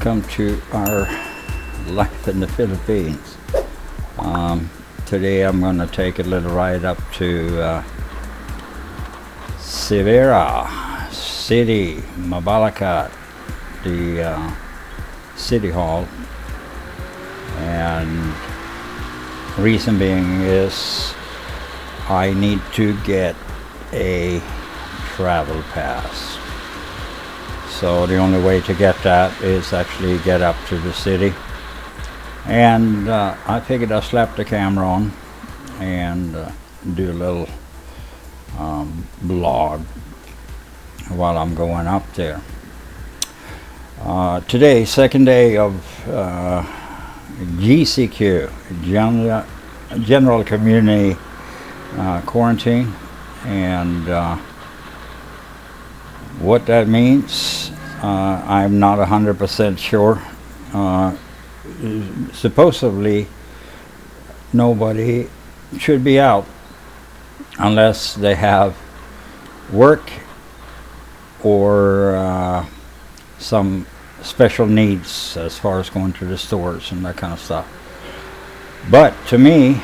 welcome to our life in the Philippines. Today I'm going to take a little ride up to City Mabalacat, the City Hall, and reason being is I need to get a travel pass. So the only way to get that is actually get up to the city, and I figured I'll slap the camera on and do a little vlog while I'm going up there. Today, second day of GCQ, General Community Quarantine, and what that means, I'm not 100% sure. Supposedly, nobody should be out unless they have work or some special needs as far as going to the stores and that kind of stuff. But to me,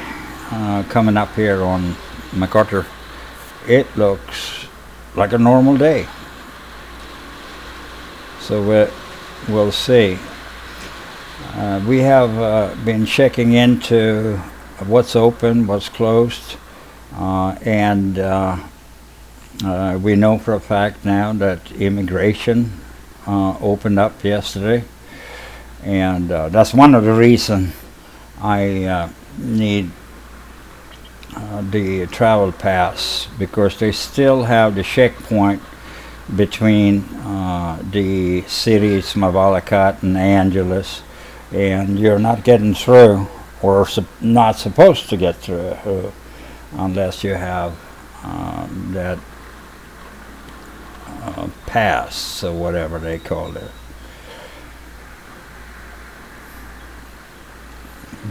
coming up here on MacArthur, it looks like a normal day. So we'll see. We have been checking into what's open, what's closed, and we know for a fact now that immigration opened up yesterday, and that's one of the reasons I need the travel pass, because they still have the checkpoint between the cities Mabalacat and Angeles, and you're not getting through, or not supposed to get through, unless you have that pass, or whatever they call it.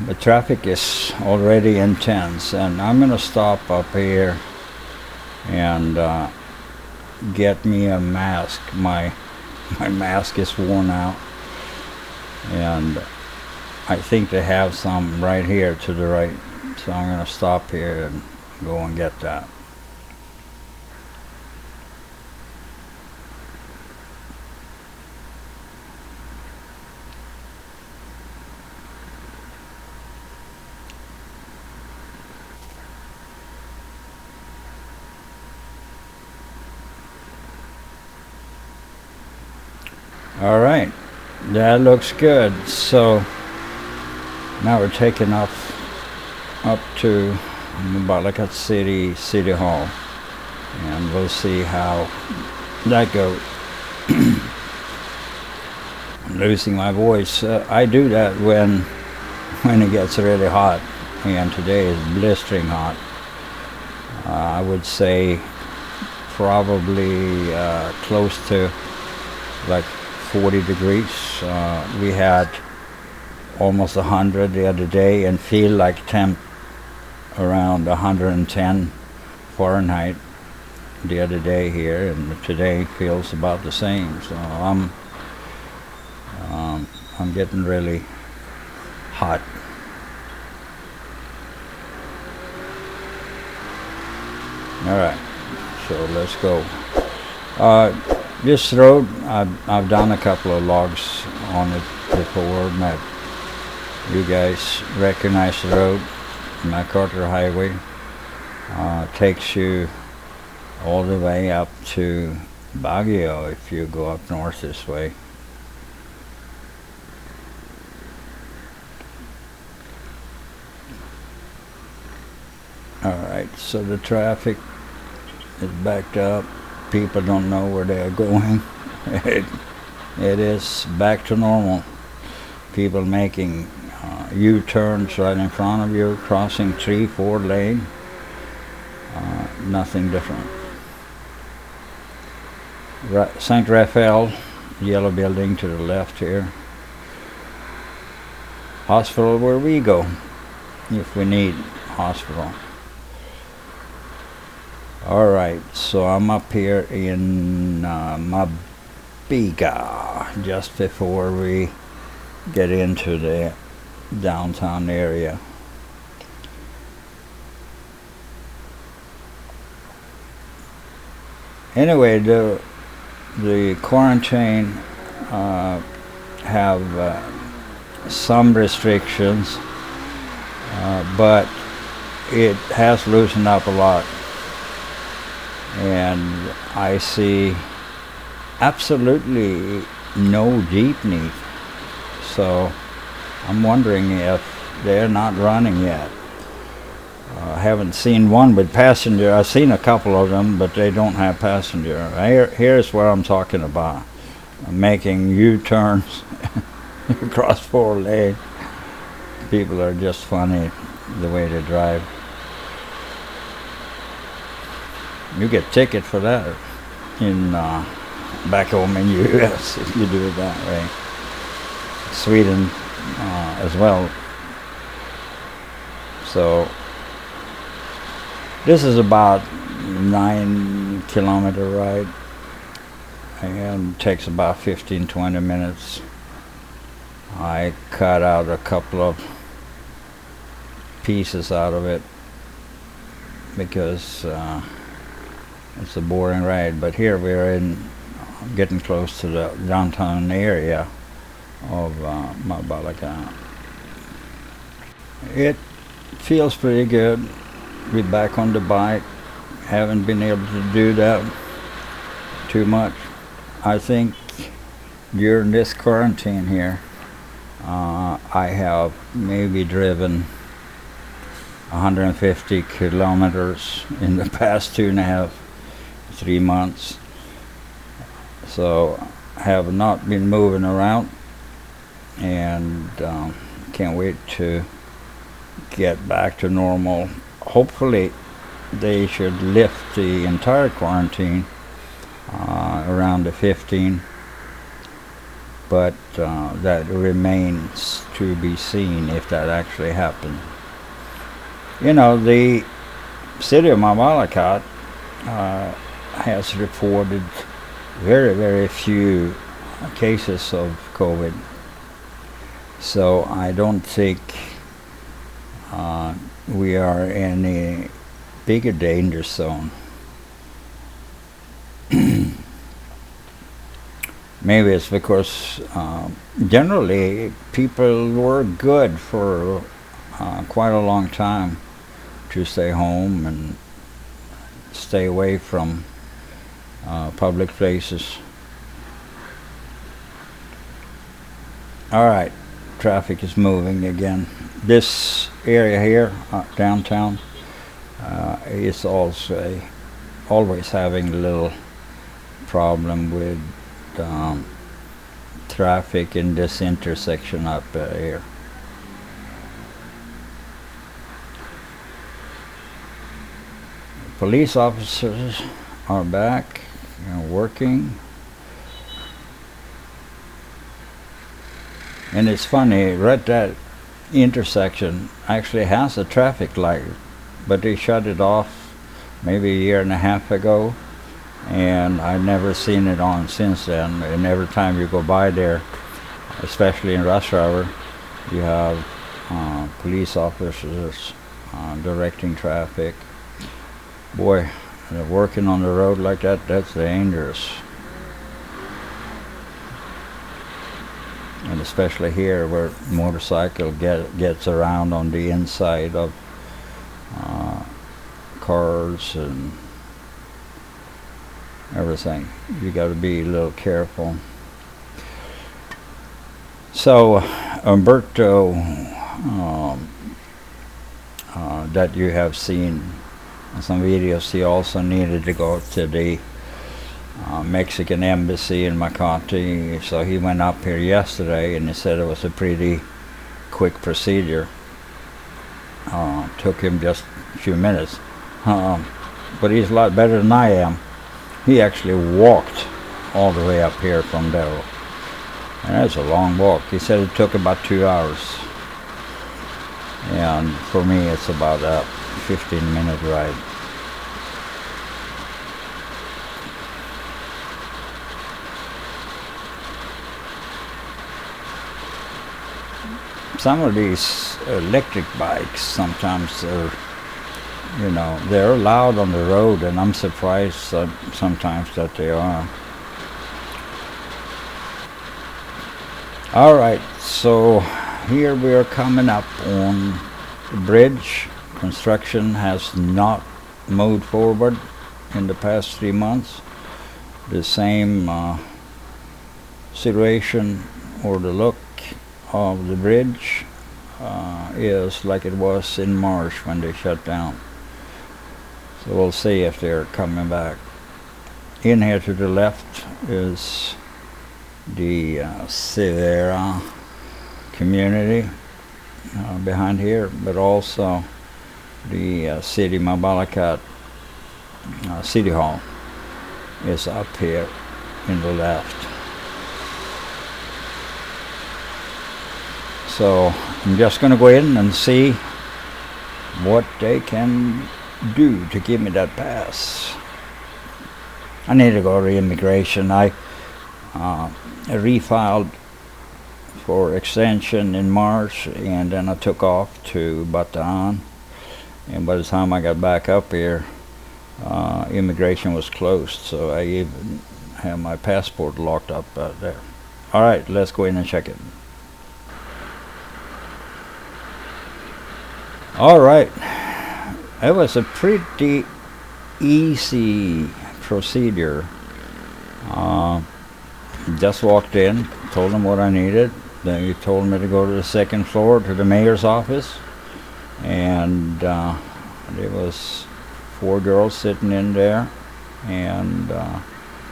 The traffic is already intense, and I'm going to stop up here and get me a mask. My mask is worn out, and I think they have some right here to the right, so I'm going to stop here and go and get that. All right, that looks good. So now we're taking up to Mabalacat City Hall, and we'll see how that goes. I'm losing my voice. I do that when it gets really hot, and today is blistering hot. I would say probably close to like 40 degrees. We had almost 100 the other day, and feel like temp around 110 Fahrenheit the other day here, and today feels about the same. So I'm getting really hot. All right, so let's go. This road, I've done a couple of logs on it before. You guys recognize the road. MacArthur Highway takes you all the way up to Baguio if you go up north this way. Alright, so the traffic is backed up. People don't know where they're going. It is back to normal. People making U-turns right in front of you, crossing 3-4 lane. Nothing different. St. Raphael, yellow building to the left here. Hospital where we go if we need hospital. Alright, so I'm up here in Pampanga just before we get into the downtown area. Anyway, the quarantine have some restrictions, but it has loosened up a lot, and I see absolutely no jeepney, so I'm wondering if they're not running yet. I haven't seen one with passenger. I've seen a couple of them, but they don't have passenger. Here's what I'm talking about. Making U-turns across 4 lanes. People are just funny the way they drive. You get ticket for that in back home in U.S. if you do it that way. Sweden as well. So this is about 9-kilometer ride, and takes about 15-20 minutes. I cut out a couple of pieces out of it because it's a boring ride, but here we're getting close to the downtown area of Mabalacat. It feels pretty good. Be back on the bike. Haven't been able to do that too much. I think during this quarantine here, I have maybe driven 150 kilometers in the past 2.5-3 months. So I have not been moving around, and can't wait to get back to normal. Hopefully they should lift the entire quarantine around the 15th, but that remains to be seen if that actually happens. You know, the city of Mabalacat has reported very, very few cases of COVID, so I don't think we are in a bigger danger zone. Maybe it's because generally people were good for quite a long time to stay home and stay away from public places. All right, traffic is moving again. This area here, downtown, is also always having a little problem with traffic in this intersection up here. Police officers are back, working. And it's funny, right, that intersection actually has a traffic light, but they shut it off maybe a 1.5 years ago, and I've never seen it on since then. And every time you go by there, especially in rush hour, you have police officers directing traffic. Boy, working on the road like that, that's dangerous. And especially here where motorcycle gets around on the inside of cars and everything. You got to be a little careful. So Umberto, that you have seen in some videos, he also needed to go to the Mexican embassy in Makati, so he went up here yesterday, and he said it was a pretty quick procedure. Took him just a few minutes, but he's a lot better than I am. He actually walked all the way up here from Delaware, and that's a long walk. He said it took about 2 hours, and for me it's about a 15-minute ride. some of these electric bikes sometimes are, you know, they're loud on the road, and I'm surprised sometimes that they are. All right, so here we are coming up on the bridge. Construction has not moved forward in the past 3 months. The same situation or the look of the bridge is like it was in March when they shut down. So we'll see if they're coming back. In here to the left is the Severa community behind here, but also the city Mabalacat City Hall is up here in the left. So I'm just going to go in and see what they can do to give me that pass. I need to go to immigration. I refiled for extension in March, and then I took off to Bataan, and by the time I got back up here, immigration was closed, so I even have my passport locked up out there. All right, let's go in and check it. All right, it was a pretty easy procedure. Just walked in, told them what I needed. Then he told me to go to the second floor to the mayor's office, and there was 4 girls sitting in there, and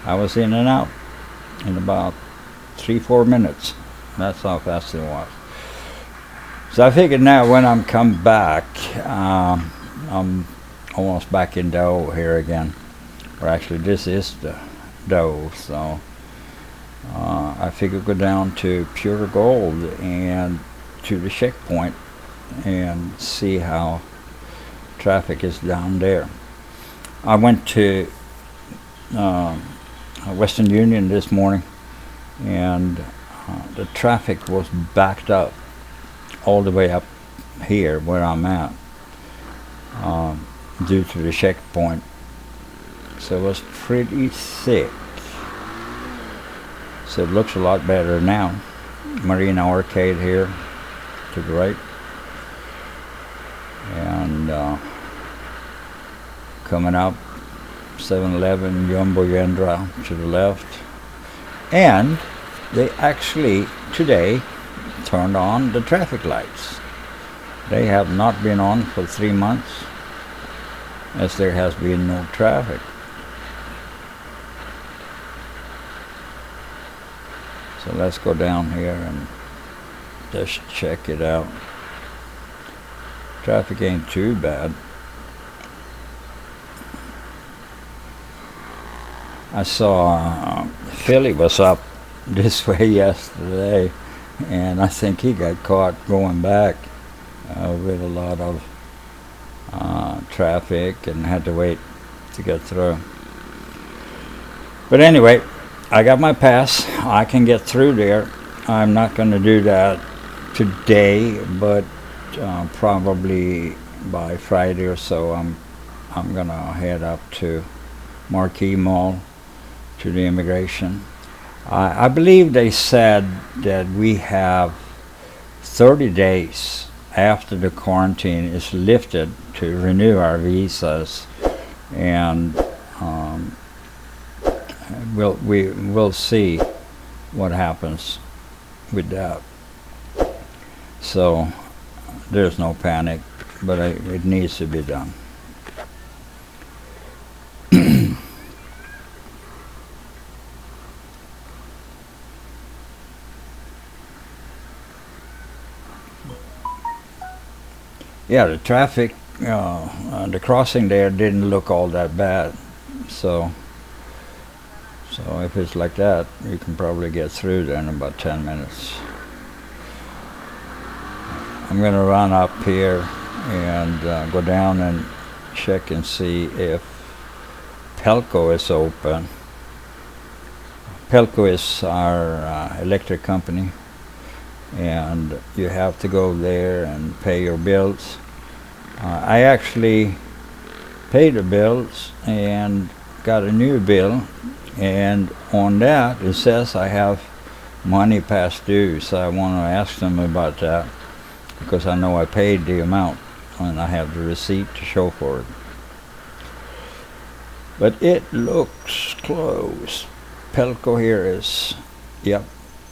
I was in and out in about 3-4 minutes. That's how fast it was. So I figured now when I'm come back, I'm almost back in dough here again. Or actually, this is the dough, so I figured go down to Pure Gold and to the checkpoint and see how traffic is down there. I went to Western Union this morning, and the traffic was backed up all the way up here where I'm at due to the checkpoint. So it was pretty thick. So it looks a lot better now. Marina Arcade here to the right, and coming up 7-Eleven Jumbo Yendra to the left. And they actually today turned on the traffic lights. They have not been on for 3 months, as there has been no traffic. So let's go down here and just check it out. Traffic ain't too bad. I saw Philly was up this way yesterday, and I think he got caught going back with a lot of traffic and had to wait to get through. But anyway, I got my pass. I can get through there. I'm not going to do that today, but probably by Friday or so I'm going to head up to Marquee Mall to the immigration. I believe they said that we have 30 days after the quarantine is lifted to renew our visas, and we'll see what happens with that. So there's no panic, but it needs to be done. Yeah, the traffic, the crossing there didn't look all that bad. So if it's like that, you can probably get through there in about 10 minutes. I'm going to run up here and go down and check and see if Pelco is open. Pelco is our electric company, and you have to go there and pay your bills. I actually paid the bills and got a new bill, and on that it says I have money past due, so I want to ask them about that because I know I paid the amount and I have the receipt to show for it. But it looks closed. Pelco here is, yep,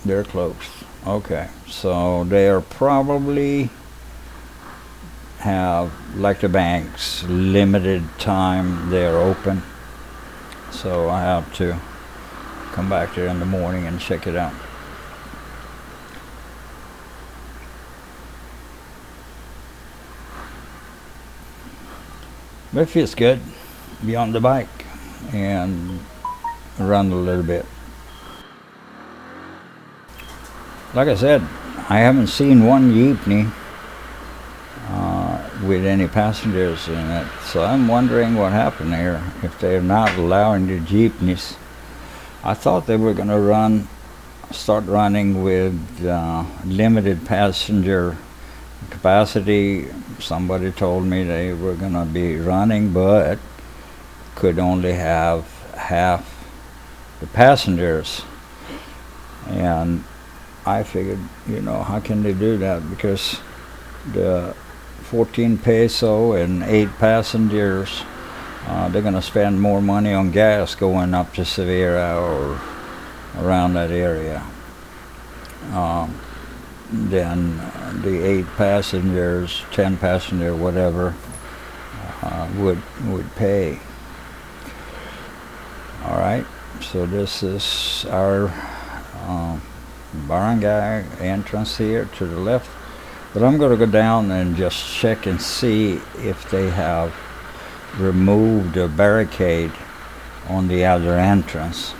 they're closed. Okay, so they are probably have, like the banks, limited time they're open. So I have to come back there in the morning and check it out. But it feels good to be on the bike and run a little bit. Like I said, I haven't seen one jeepney with any passengers in it, so I'm wondering what happened here if they're not allowing the jeepneys. I thought they were going to start running with limited passenger capacity. Somebody told me they were going to be running, but could only have half the passengers. And I figured, how can they do that? Because the 14 peso and 8 passengers, they're going to spend more money on gas going up to Sevilla or around that area than the 8 passengers, 10 passenger, whatever, would pay. All right, so this is our barangay entrance here to the left. But I'm going to go down and just check and see if they have removed the barricade on the other entrance.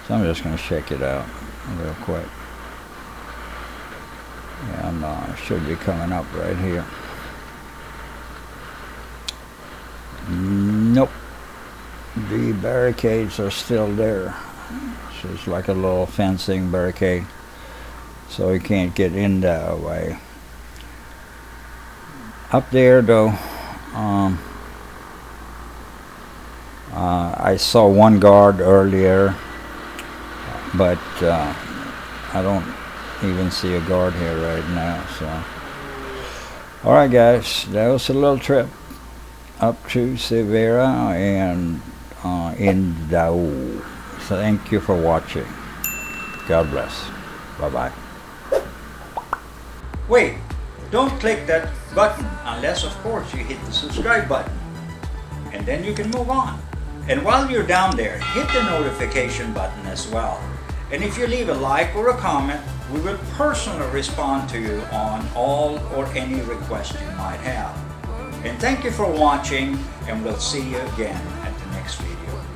So I'm just going to check it out real quick. And it should be coming up right here. Nope. The barricades are still there. So it's like a little fencing barricade. So you can't get in that way. Up there though, I saw one guard earlier, but I don't even see a guard here right now. So, all right, guys, that was a little trip up to Sevilla and in Dao. So thank you for watching. God bless. Bye bye. Wait, don't click that button unless, of course, you hit the subscribe button, and then you can move on. And while you're down there, hit the notification button as well. And if you leave a like or a comment, we will personally respond to you on all or any request you might have. And thank you for watching, and we'll see you again at the next video.